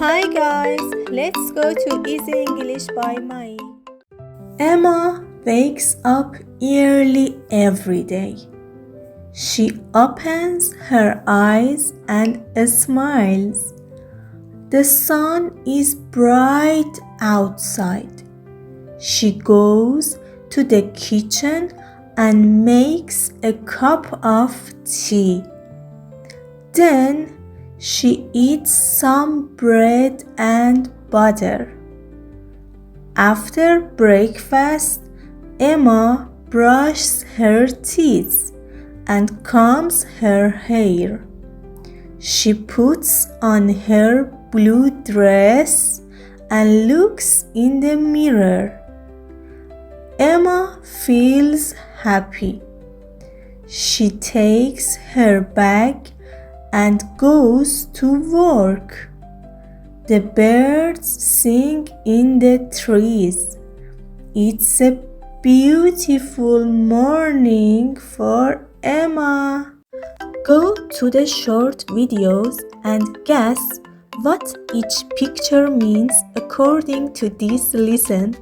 Hi guys, let's go to Easy English by mayii. Emma wakes up early every day. She opens her eyes and smiles. The sun is bright outside. She goes to the kitchen and makes a cup of tea. Then she eats some bread and butter. After breakfast, Emma brushes her teeth and combs her hair. She puts on her blue dress and looks in the mirror. Emma feels happy. She takes her bag and goes to work. The birds sing in the trees. It's a beautiful morning for Emma. Go to the short videos and guess what each picture means according to this lesson.